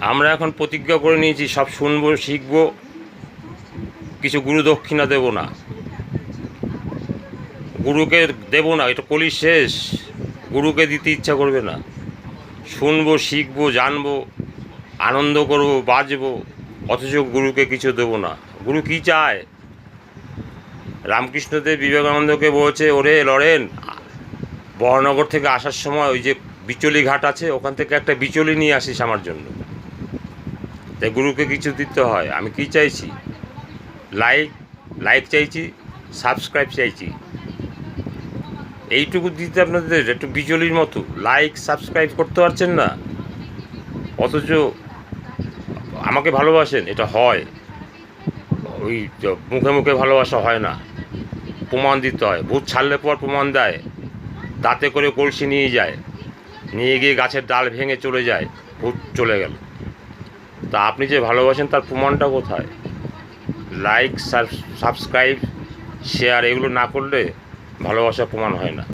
আমরা এখন প্রতিজ্ঞা করে নিয়েছি, সব শুনবো, শিখব, কিছু গুরু দক্ষিণা দেব না, গুরুকে দেব না। এটা কলির শেষ, গুরুকে দিতে ইচ্ছা করবে না। শুনবো, শিখবো, জানবো, আনন্দ করবো, বাঁচবো, অথচ গুরুকে কিছু দেবো না। গুরু কী চায়? রামকৃষ্ণদেব বিবেকানন্দকে বলছে, ওরে লরেন, বড়নগর থেকে আসার সময় ওই যে বিচলি ঘাট আছে, ওখান থেকে একটা বিচলি নিয়ে আসিস আমার জন্য। তাই গুরুকে কিছু দিতে হয়। আমি কি চাইছি? লাইক চাইছি, সাবস্ক্রাইব চাইছি, এইটুকু দিতে আপনাদের একটু বিচলির মতো লাইক সাবস্ক্রাইব করতে পারছেন না, অথচ আমাকে ভালোবাসেন। এটা হয়, ওই মুখে মুখে ভালোবাসা হয় না, প্রমাণ দিতে হয়। ভূত ছাড়লে পর প্রমাণ দেয়, দাঁতে করে কলসি নিয়ে যায়, নিয়ে গিয়ে গাছের ডাল ভেঙে চলে যায়, ভূত চলে গেল। তা আপনি যে ভালোবাসেন তার প্রমাণটা কোথায়? লাইক সাবস্ক্রাইব শেয়ার এগুলো না করলে ভালোবাসার প্রমাণ হয় না।